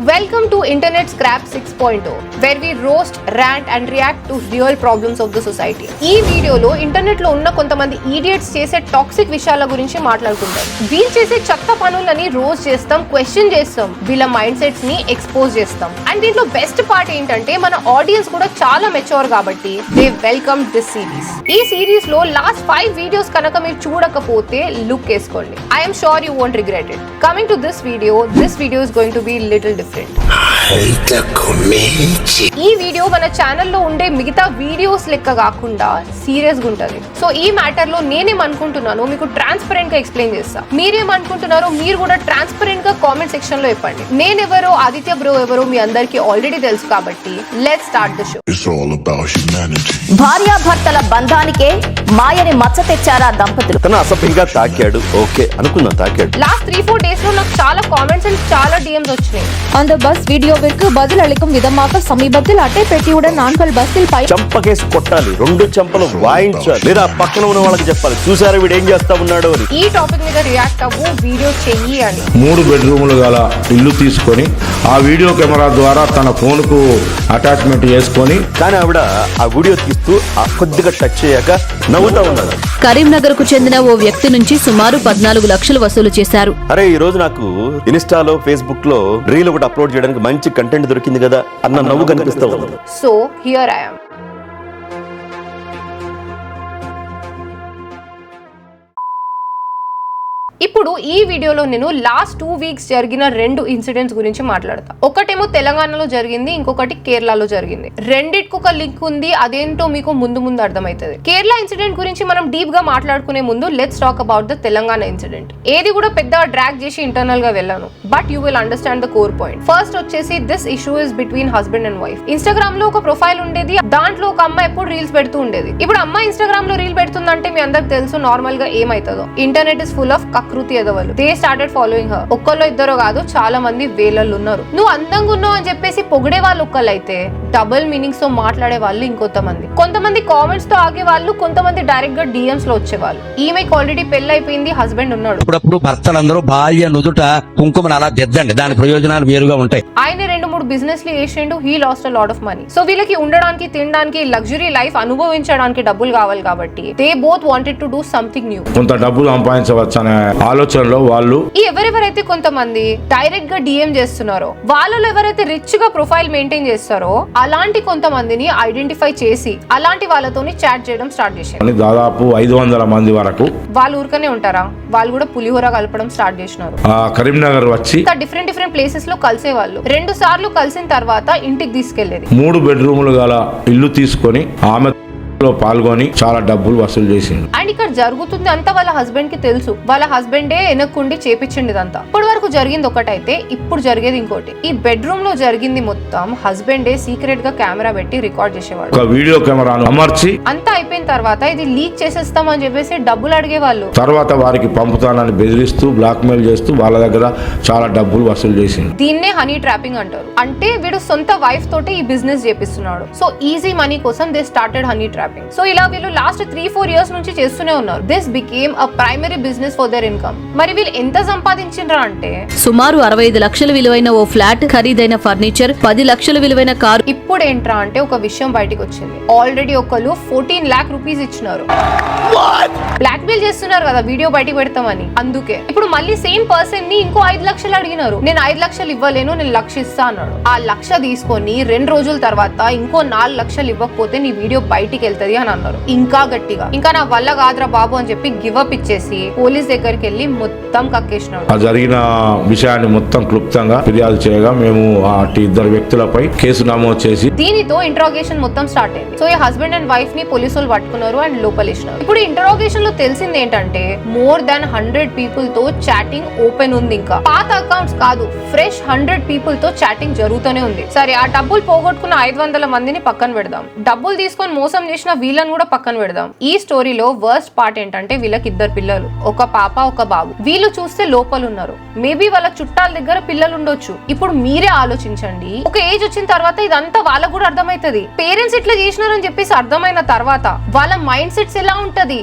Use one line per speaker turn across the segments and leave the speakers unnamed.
Welcome to Internet Scrap 6.0, where we roast, rant and react to real problems of the society. ఈ వీడియోలో internet లో ఉన్న కొంతమంది idiots చేసే టాక్సిక్ విషయాల గురించి మాట్లాడుకుంటాం. వీళ్ళు చేసే చెత్త పనులని రోస్ట్ చేస్తాం, క్వశ్చన్ చేస్తాం, వీళ్ళ మైండ్ సెట్స్ ని ఎక్స్పోజ్ చేస్తాం. అండ్ దీంట్లో బెస్ట్ పార్ట్ ఏంటంటే మన ఆడియన్స్ కూడా చాలా మెచ్యూర్ కాబట్టి దే వెల్కమ్ దిస్ సిరీస్. ఈ సిరీస్ లో లాస్ట్ 5 వీడియోస్ కనుక మీరు చూడకపోతే లుక్ వేసుకోండి. I'm sure you won't regret it. Coming to this video is going to be little different. ఈ వీడియో మన ఛానల్లో ఉండే మిగతా వీడియోస్ లెక్క కాకుండా సీరియస్ గా ఉంటది. సో ఈ మ్యాటర్ లో నేనేమనుకుంటున్నానో మీకు ట్రాన్స్పరెంట్ గా ఎక్స్ప్లెయిన్ చేస్తా. మీరేమనుకుంటున్నారో మీరు కూడా ట్రాన్స్పరెంట్ గా కామెంట్ సెక్షన్ లో చెప్పండి. నేనెవరో ఆదిత్య బ్రో ఎవరో మీ అందరికి ఆల్రెడీ తెలుసు కాబట్టి లెట్స్ స్టార్ట్ ద షో.
భార్యాభర్తల బంధానికే మాయని మచ్చ తెచ్చారా దంపతులు.
తన అసభ్యంగా తాకాడు, ఓకే అనుకున్నా, తాకాడు.
లాస్ట్ 3-4 డేస్ లో నాకు చాలా కామెంట్స్ అండ్ చాలా డిఎమ్స్ వచ్చినాయి.
அந்த பஸ் வீடியோவிற்கு பதில் அளிக்கும் விதமாக சமீபத்தில் அட்டைப்பெட்டியுடன் ஆண்கள் பஸ்ஸில்
చంపకేసి కొట్టాలి, 2 చెంపలు వాయించాలి, లేదా పక్కన ఉన్న వాళ్ళకి చెప్పాలి, చూసారా వీడు ఏం చేస్తా ఉన్నాడు అని.
ఈ టాపిక్ మీద రియాక్ట్ అవ్వు, వీడియో చెయ్యి అని.
3 బెడ్రూములు గల ఇల్లు తీసుకొని ఆ వీడియో కెమెరా ద్వారా తన ఫోన్ కు అటాచ్మెంట్ చేసుకొని,
కానీ ఆవిడ ఆ వీడియో తీస్తూ కొద్దిగా టచ్ చేయక నవ్వుతా ఉన్నాడు.
కరీంనగర్ కు చెందిన ఓ వ్యక్తి నుంచి సుమారు 14 లక్షలు వసూలు చేశారు.
అరే ఈ రోజు నాకు ఇన్స్టాలో ఫేస్బుక్ లో రీల్ ఒకటి అప్లోడ్ చేయడానికి మంచి కంటెంట్ దొరికింది కదా అన్న నవ్వు కనిపిస్తా ఉంది.
So here I am. ఇప్పుడు ఈ వీడియోలో నేను లాస్ట్ 2 వీక్స్ జరిగిన 2 ఇన్సిడెంట్స్ గురించి మాట్లాడతా. ఒకటేమో తెలంగాణలో జరిగింది, ఇంకొకటి కేరళలో జరిగింది. రెండిటికి ఒక లింక్ ఉంది, అదేంటో మీకు ముందు అర్థమవుతుంది. కేరళ ఇన్సిడెంట్ గురించి మనం డీప్ గా మాట్లాడుకునే ముందు let's talk about the Telangana incident. ఏది కూడా పెద్ద డ్రాగ్ చేసి ఇంటర్నల్ గా వెళ్ళాను, but you will understand the core point. First వచ్చేసి this issue is between husband and wife. Instagram లో ఒక ప్రొఫైల్ ఉండేది, దాంట్లో ఒక అమ్మాయి ఎప్పుడు రీల్స్ పెడుతూ ఉండేది. ఇప్పుడు అమ్మాయి ఇన్స్టాగ్రామ్ లో రీల్ పెడుతుందంటే మీ అందరికి తెలుసు నార్మల్ గా ఏమైతుందో. ఇంటర్నెట్ ఇస్ ఫుల్ ఆఫ్ కృతి ఎదవలు. They started following her. ఒక్కళ్ళు ఇద్దరు కాదు, చాలా మంది వేలల్లో ఉన్నారు. నువ్వు అందంగా ఉన్నావు అని చెప్పేసి పొగిడే వాళ్ళు ఒక్కళ్ళైతే డబుల్ మీనింగ్స్ తో మాట్లాడే వాళ్ళు కొంతమంది కామెంట్స్ తో ఆగే వాళ్ళు, కొంతమంది డైరెక్ట్ గా డిఎంస్ లో వచ్చేవాళ్ళు. ఈమెకి ఆల్రెడీ పెళ్లి అయిపోయింది, హస్బెండ్ ఉన్నాడు.
అప్పుడప్పుడు భర్తలందరూ భార్య నుదుట కుంకుమను అలా దిద్దండి, దాని ప్రయోజనాలు వేరుగా ఉంటాయి.
ఆయన 2-3 బిజినెస్ లు చేసిండు. He lost a lot of money. So వీళ్ళకి ఉండడానికి, తినడానికి, లగ్జరీ లైఫ్ అనుభవించడానికి డబ్బులు కావాలి కాబట్టి they both wanted to do something new.
కొంత డబ్బులు సంపాదించవచ్చు అనే ఆలోచనలో వాళ్ళు
ఎవరెవరైతే కొంతమంది డైరెక్ట్ గా డిఎం చేస్తున్నారో, వాళ్ళలో ఎవరైతే రిచ్ గా ప్రొఫైల్ మెయింటైన్ చేస్తారో అలాంటి కొంతమందిని ఐడెంటిఫై చేసి అలాంటి వాళ్ళతోని చాట్ చేయడం స్టార్ట్ చేశారు.
దాదాపు 500 మంది వరకు.
వాళ్ళు ఊరికనే ఉంటారా, వాళ్ళు కూడా పులిహోర కలపడం స్టార్ట్ చేసినారు.
కరీంనగర్ వచ్చి
డిఫరెంట్ ప్లేసెస్ లో కలిసే వాళ్ళు. 2 సార్లు కలిసిన తర్వాత ఇంటికి తీసుకెళ్లేది.
3 బెడ్రూములు గల ఇల్లు తీసుకొని ఆమె పాల్గొని చాలా డబ్బులు వసూలు చేసింది.
అండ్ ఇక్కడ జరుగుతుంది అంతా వాళ్ళ హస్బెండ్ కి తెలుసు. వాళ్ళ హస్బెండే వెనక్కుండి చేపించింది ఇదంతా. ఇప్పటి వరకు జరిగింది ఒకటైతే, ఇప్పుడు జరిగేది ఇంకోటి. ఈ బెడ్రూమ్ లో జరిగింది మొత్తం హస్బెండే సీక్రెట్ గా కెమెరా పెట్టి రికార్డ్ చేసేవాడు.
ఒక వీడియో కెమెరాను అమర్చి
అంతా అయిపోయిన తర్వాత ఇది లీక్ చేసేస్తామని చెప్పేసి డబ్బులు అడిగేవాళ్ళు.
తర్వాత వారికి పంపుతానని బెదిరిస్తూ బ్లాక్ మెయిల్ చేస్తూ వాళ్ళ దగ్గర చాలా డబ్బులు వసూలు చేసింది.
దీన్నే హనీ ట్రాపింగ్ అంటారు. అంటే వీడు సొంత వైఫ్ తోటి ఈ బిజినెస్ చేపిస్తున్నాడు. సో ఈజీ మనీ కోసం they started honey trapping. So ఇలా వీళ్ళు లాస్ట్ 3-4 ఇయర్స్ నుంచి చేస్తూనే ఉన్నారు. This became a primary business for their income. మరి వీళ్ళు ఎంత సంపాదించిండ్రా అంటే
సుమారు 65 లక్షల విలువైన ఓ ఫ్లాట్, ఖరీదైన ఫర్నిచర్, 10 లక్షల విలువైన కారు.
ఇప్పుడు ఏంట్రా అంటే ఒక విషయం బయటకు వచ్చింది. ఆల్రెడీ ఒకళ్ళు 14 lakh రూపీస్ ఇచ్చినారు. బ్లాక్ మెయిల్ చేస్తున్నారు కదా వీడియో బయటకు పెడతామని. అందుకే ఇప్పుడు మళ్ళీ సేమ్ పర్సన్ ని ఇంకో 5 లక్షలు అడిగినారు. నేను 5 లక్షలు ఇవ్వలేను, నేను 1 లక్ష ఇస్తా అన్నాడు. ఆ 1 లక్ష తీసుకొని 2 రోజుల తర్వాత ఇంకో 4 లక్షలు ఇవ్వకపోతే నీ వీడియో బయటికి వెళ్తది అని అన్నారు. ఇంకా గట్టిగా, ఇంకా నా వల్ల కాదురా బాబు అని చెప్పి గివ్ అప్ ఇచ్చేసి పోలీస్ దగ్గరికి వెళ్ళి మొత్తం కక్కేసినాడు.
జరిగిన విషయాన్ని మొత్తం క్లుప్తంగా ఫిర్యాదు చేయగా మేము ఆ 2 వ్యక్తులపై కేసు నమోదు చేసి
దీనితో ఇంట్రాగేషన్ మొత్తం స్టార్ట్ అయింది. సో ఈ హస్బెండ్ అండ్ వైఫ్ ని పోలీసులు పట్టుకున్నారు అండ్ లోపలేసినారు. ఇప్పుడు ఇంట్రాగేషన్ లో తెలిసింది ఏంటంటే మోర్ దాన్ 100 పీపుల్ తో చాటింగ్ ఓపెన్ ఉంది. ఇంకా పాత అకౌంట్స్ కాదు, ఫ్రెష్ 100 పీపుల్ తో చాటింగ్ జరుగుతూనే ఉంది. సరే ఆ డబ్బులు పోగొట్టుకున్న 500 మందిని పక్కన పెడదాం. డబ్బులు తీసుకొని మోసం చేసిన వీళ్ళని కూడా పక్కన పెడదాం. ఈ స్టోరీలో వర్స్ట్ పార్ట్ ఏంటంటే వీళ్ళకి 2 పిల్లలు, ఒక పాప ఒక బాబు. వీళ్ళు చూస్తే లోపల ఉన్నారు. మేబీ వాళ్ళ చుట్టాల దగ్గర పిల్లలు ఉండొచ్చు. ఇప్పుడు మీరే ఆలోచించండి, ఒక ఏజ్ వచ్చిన తర్వాత ఇదంతా వాళ్ళకు కూడా అర్థమైతది. పేరెంట్స్ ఇట్లా చేసినారని చెప్పేసి అర్థమైన తర్వాత వాళ్ళ మైండ్ సెట్స్ ఎలా ఉంటది.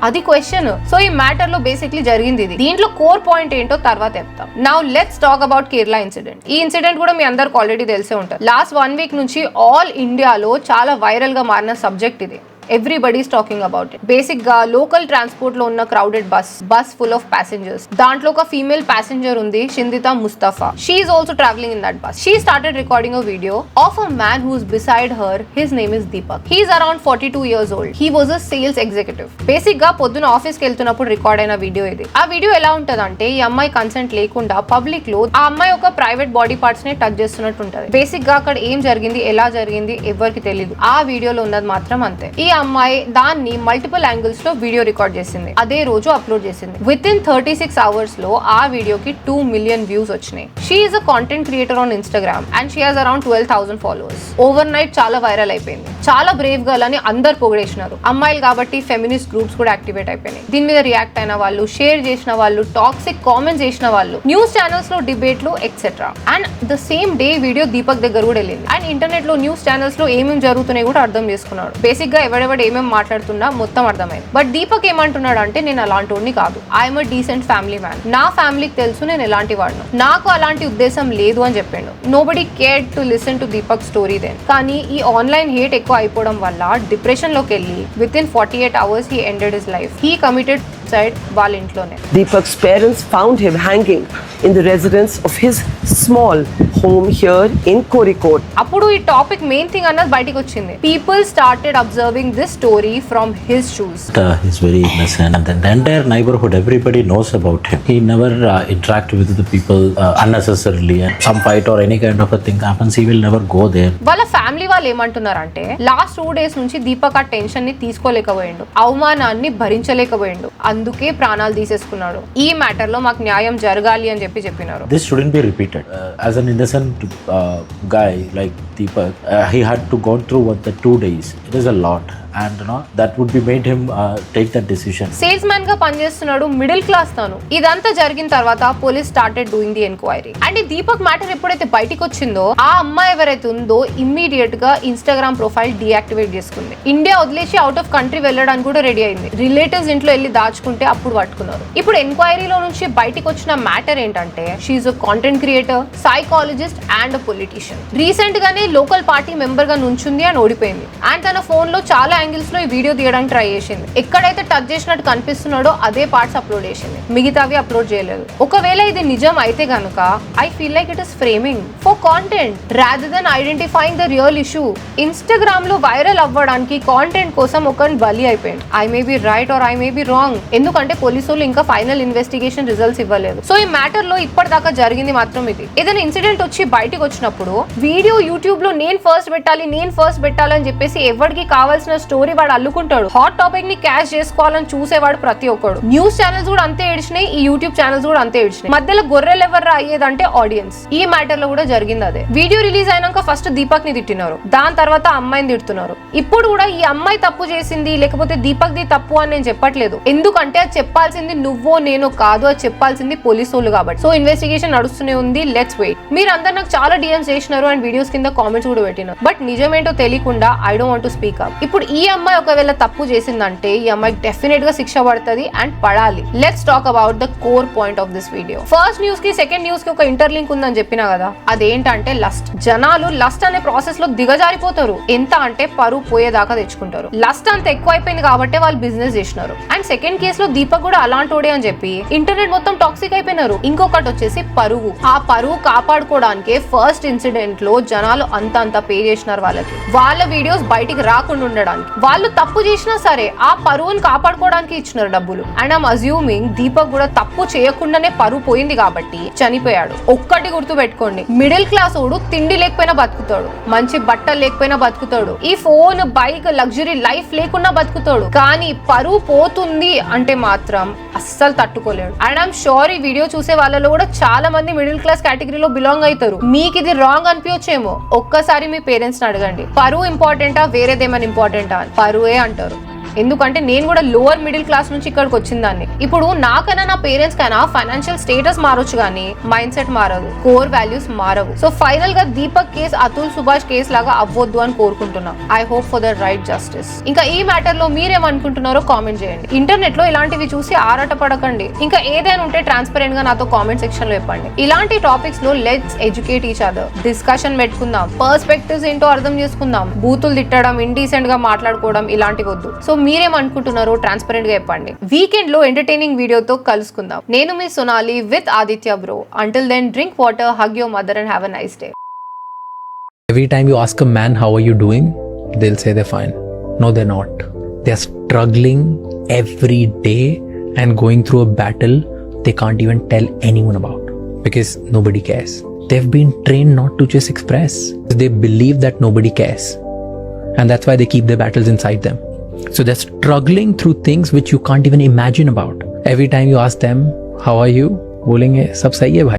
అది క్వశ్చన్. సో ఈ మ్యాటర్ లో బేసిక్లీ జరిగింది ఇది. దీంట్లో కోర్ పాయింట్ ఏంటో తర్వాత చెప్తాం. Now let's talk about Kerala incident. ఈ ఇన్సిడెంట్ కూడా మీ అందరికి ఆల్రెడీ తెలిసే ఉంటుంది. లాస్ట్ 1 వీక్ నుంచి ఆల్ ఇండియాలో చాలా వైరల్ గా మారిన సబ్జెక్ట్ ఇది. Everybody is talking about it. Basic గా లోకల్ ట్రాన్స్పోర్ట్ లో ఉన్న crowded bus full of passengers. దాంట్లో ఒక ఫీమేల్ ప్యాసింజర్ ఉంది, Shimjitha Mustafa. She is also travelling in that bus. She started recording a video of a man who is beside her. His name is Deepak. He is around 42 years old. He was a sales executive. Basic గా పొద్దున office కి వెళ్తున్నప్పుడు record అయిన video ఇది. ఆ video ఎలా ఉంటదంటే, ఈ అమ్మాయి కన్సెంట్ లేకుండా పబ్లిక్ లో ఆ అమ్మాయి ఒక ప్రైవేట్ బాడీ పార్ట్స్ ని టచ్ చేస్తున్నట్టు ఉంటది. బేసిక్ గా అక్కడ ఏం జరిగింది, ఎలా జరిగింది ఎవరికి తెలియదు. ఆ వీడియోలో ఉన్నది మాత్రం అంతే. ఈ అమ్మాయి దాన్ని మల్టిపుల్ యాంగిల్స్ లో వీడియో రికార్డ్ చేసింది. అదే రోజు అప్లోడ్ చేసింది. విత్ ఇన్ 36 hours లో ఆ వీడియోకి 2 million వ్యూస్ వచ్చినాయి. She is a content creator on Instagram and she has around 12,000 followers. Over night చాలా వైరల్ అయిపోయింది. చాలా బ్రేవ్ గర్ల్ అని అందరు పొగిడేసినారు. అమ్మాయిలు కాబట్టి ఫెమినిస్ట్ గ్రూప్స్ కూడా యాక్టివేట్ అయిపోయినాయి. దీని మీద రియాక్ట్ అయిన వాళ్ళు, షేర్ చేసిన వాళ్ళు, టాక్సిక్ కామెంట్స్ చేసిన వాళ్ళు, న్యూస్ ఛానల్స్ లో డిబేట్లు etcetera. And the same day video Deepak దగ్గర కూడా వెళ్ళింది. అండ్ ఇంటర్నెట్ లో న్యూస్ ఛానల్స్ లో ఏమేమి జరుగుతున్నాయి కూడా అర్థం చేసుకున్నాడు. బేసిక్ గా ఎవడెవడు ఏమేమి మాట్లాడుతున్నా మొత్తం అర్థమైంది. బట్ దీపక్ ఏమంటున్నాడు అంటే, నేను అలాంటి వాడిని కాదు. I'm a decent family man. నా ఫ్యామిలీకి తెలుసు నేను ఎలాంటి వాడిను, నాకు అలాంటి ఉద్దేశం లేదు అని చెప్పిండు. Nobody cared to listen to Deepak story then. కానీ ఈ ఆన్లైన్ హేట్ ఎక్కువ అయిపోవడం వల్ల డిప్రెషన్ లోకి వెళ్ళి with in 48 hours he ended his life. He committed suicide వాళ్ళ ఇంట్లోనే.
Deepak's parents found him hanging in the residence of his small home here in Kozhikode.
అప్పుడు ఈ టాపిక్ మెయిన్ థింగ్ అన్నది బయటికి వచ్చింది. People started observing this story from his shoes.
He's very innocent and the entire neighborhood, everybody knows about him. He never interact with the people unnecessarily, and some fight or any kind of a thing happens, he will never go there.
వాళ్ళ family వాళ్ళు ఏమంటున్నారంటే, last 2 days నుంచి దీపక్ ఆ tension ని తీసుకోలేకపోయిండు, అవమానాన్ని భరించలేకపోయిండు, అందుకే ప్రాణాలు తీసేసుకున్నాడు. ఈ మ్యాటర్ లో మాకు న్యాయం జరగాలి అని చెప్పినారు.
This shouldn't be repeated. As an innocent guy like Deepak, he had to go through what the 2 days. It is a lot. And that would be made him take that decision.
Sales man గా పనిచేస్తున్నాడు, middle class తాను. ఇదంతా జరిగిన తర్వాత police started doing the enquiry. And ఈ Deepak matter ఎప్పుడైతే బయటికి వచ్చిందో, ఆ అమ్మాయి ఎవరైతే ఉందో ఇమ్మీడియట్ గా ఇన్స్టాగ్రామ్ ప్రొఫైల్ డీయాక్టివేట్ చేసుకుంది. ఇండియా వదిలేసి అవుట్ ఆఫ్ కంట్రీ వెళ్ళడానికి కూడా రెడీ అయింది. రిలేటివ్స్ ఇంట్లో వెళ్ళి దాచుకుంటే అప్పుడు పట్టుకున్నారు. ఇప్పుడు ఎంక్వైరీలో నుంచి బయటికి వచ్చిన మ్యాటర్ ఏంటంటే, she a content creator, psychologist and a politician. Recent గానే లోకల్ పార్టీ మెంబర్ గా నుంచుంది అండ్ ఓడిపోయింది. అండ్ తన ఫోన్ లో చాలా యాంగిల్స్ లో ఈ వీడియో తీయడానికి ట్రై చేసింది. ఎక్కడైతే టచ్ చేసినట్టు కనిపిస్తున్నాడో అదే పార్ట్స్ అప్లోడ్ చేసింది, మిగతావి అప్లోడ్ చేయలేదు. ఒకవేళ ఇది నిజం అయితే గనుక, I feel like it is framing for content rather than identifying the real issue. Instagram లో వైరల్ అవ్వడానికి కాంటెంట్ కోసం ఒక బలి అయిపోయింది. I may be right are I may be wrong, ఎందుకంటే పోలీసులు ఇంకా ఫైనల్ ఇన్వెస్టిగేషన్ రిజల్ట్స్ ఇవ్వలేదు. సో ఈ మ్యాటర్ లో ఇప్పటిదాకా జరిగింది మాత్రం ఇది. ఏదైనా ఇన్సిడెంట్ వచ్చి బయటకు వచ్చినప్పుడు వీడియో యూట్యూబ్ లో నేను ఫస్ట్ పెట్టాలని చెప్పేసి ఎవరికి కావాల్సిన స్టోరీ వాడు అల్లుకుంటాడు. హాట్ టాపిక్ ని క్యాష్ చేసుకోవాలని చూసేవాడు ప్రతి ఒక్కడు. న్యూస్ ఛానల్స్ కూడా అంతే ఏడ్చినాయి, ఈ యూట్యూబ్ ఛానల్స్ కూడా అంతే ఏడ్చినాయి. మధ్యలో గొర్రెలు ఎవర్రా అయ్యేదంటే ఆడియన్స్. ఈ మ్యాటర్ లో కూడా జరిగింది అదే. వీడియో రిలీజ్ అయినాక ఫస్ట్ దీపక్ ని తిట్టినారు, దాని తర్వాత అమ్మాయిని తిడుతున్నారు. ఇప్పుడు కూడా ఈ అమ్మాయి తప్పు చేసింది లేకపోతే దీపక్ ది తప్పు అని నేను చెప్పట్లేదు, ఎందుకంటే అది చెప్పాల్సింది నువ్వో నేను కాదు, అది చెప్పాల్సింది పోలీసు వాళ్ళు కాబట్టి. సో ఇన్వెస్టిగేషన్ నడుస్తూనే ఉంది, లెట్స్ వెయిట్. మీరు అందరు నాకు చాలా డిఎమ్స్ చేసినారు అండ్ వీడియోస్ కింద కామెంట్స్ కూడా పెట్టినారు. బట్ నిజమేంటో తెలియకుండా I don't want to speak up. ఇప్పుడు ఈ అమ్మాయి ఒకవేళ తప్పు చేసిందంటే ఈ అమ్మాయి డెఫినెట్ గా శిక్ష పడుతుంది అండ్ పడాలి. Let's talk about the core point of this video. First news కి సెకండ్ న్యూస్ కి ఒక ఇంటర్లింక్ ఉందని చెప్పినా కదా, అదేంటంటే లస్ట్. జనాలు లస్ట్ అనే ప్రాసెస్ లో దిగజారిపోతారు. ఎంత అంటే పరువు పోయేదాకా తెచ్చుకుంటారు. లస్ట్ అంత ఎక్కువ అయిపోయింది కాబట్టి వాళ్ళు బిజినెస్ చేసినారు. అండ్ సెకండ్ కేసు లో దీపక్ కూడా అలాంటోడే అని చెప్పి ఇంటర్నెట్ మొత్తం టాక్సిక్ అయిపోయినారు. ఇంకొకటి వచ్చేసి పరువు. ఆ పరువు కాపాడుకోవడానికి ఫస్ట్ ఇన్సిడెంట్ లో జనాలు అంత పే చేసినారు వాళ్ళకి, వాళ్ళ వీడియోస్ బయటికి రాకుండా ఉండడానికి. వాళ్ళు తప్పు చేసినా సరే ఆ పరువుని కాపాడుకోవడానికి ఇచ్చినారు డబ్బులు. అండ్ ఐమ్ అజ్యూమింగ్ దీపక్ కూడా తప్పు చేయకుండానే పరువు పోయింది కాబట్టి చనిపోయాడు. ఒక్కటి గుర్తు పెట్టుకోండి, మిడిల్ క్లాస్ వాడు తిండి లేకపోయినా బతుకుతాడు, మంచి బట్టలు లేకపోయినా బతుకుతాడు, ఈ ఫోన్ బైక్ లగ్జరీ లైఫ్ లేకున్నా బతుకుతాడు. కానీ పరువు పోతుంది అంటే మాత్రం అస్సలు తట్టుకోలేడు. అండ్ ఐమ్ షూర్ ఈ వీడియో చూసే వాళ్ళలో కూడా చాలా మంది మిడిల్ క్లాస్ కేటగిరీలో బిలాంగ్ అవుతారు. మీకు ఇది రాంగ్ అనిపించేమో, ఒక్కసారి మీ పేరెంట్స్ ని అడగండి, పరువు ఇంపార్టెంటా వేరేదేమైనా ఇంపార్టెంటా అని. పరువే అంటారు. ఎందుకంటే నేను కూడా లోవర్ మిడిల్ క్లాస్ నుంచి ఇక్కడికి వచ్చిన దాన్ని. ఇప్పుడు నాకైనా నా పేరెంట్స్ కైనా ఫైనాన్షియల్ స్టేటస్ మారొచ్చు కానీ మైండ్ సెట్ మారదు, కోర్ వాల్యూస్ మారవు. సో ఫైనల్ గా దీపక్ కేస్ అతుల్ సుభాష్ కేస్ లాగా అవ్వొద్దు అని కోరుకుంటున్నా. I hope for the right justice. ఇంకా ఈ మ్యాటర్ లో మీరేమనుకుంటున్నారో కామెంట్ చేయండి. ఇంటర్నెట్ లో ఇలాంటివి చూసి ఆరాట పడకండి. ఇంకా ఏదైనా ఉంటే ట్రాన్స్పరెంట్ గా నాతో కామెంట్ సెక్షన్ లో చెప్పండి. ఇలాంటి టాపిక్స్ లో let's educate each other, discussion పెట్టుకుందాం, పర్స్పెక్టివ్స్ ఏంటో అర్థం చేసుకుందాం. బూతులు తిట్టడం, ఇండీసెంట్ గా మాట్లాడుకోవడం ఇలాంటివి వద్దు. సో మీరేమనుకుంటున్నారో ట్రాన్స్పరెంట్ గా చెప్పండి. వీకెండ్ లో ఎంటర్టైనింగ్ వీడియోతో కలుసుకుందాం. నేను మీ Sonali with Aditya bro. Until then drink water, hug your mother and have a nice day.
Every time you ask a man how are you doing, they'll say they're fine. No, they're not. They're struggling every day and going through a battle they can't even tell anyone about because nobody cares. They've been trained not to just express. They believe that nobody cares. And that's why they keep their battles inside them. So they're struggling through things which you can't even imagine about. Every time you ask them, how are you? बोलेंगे सब सही है भाई.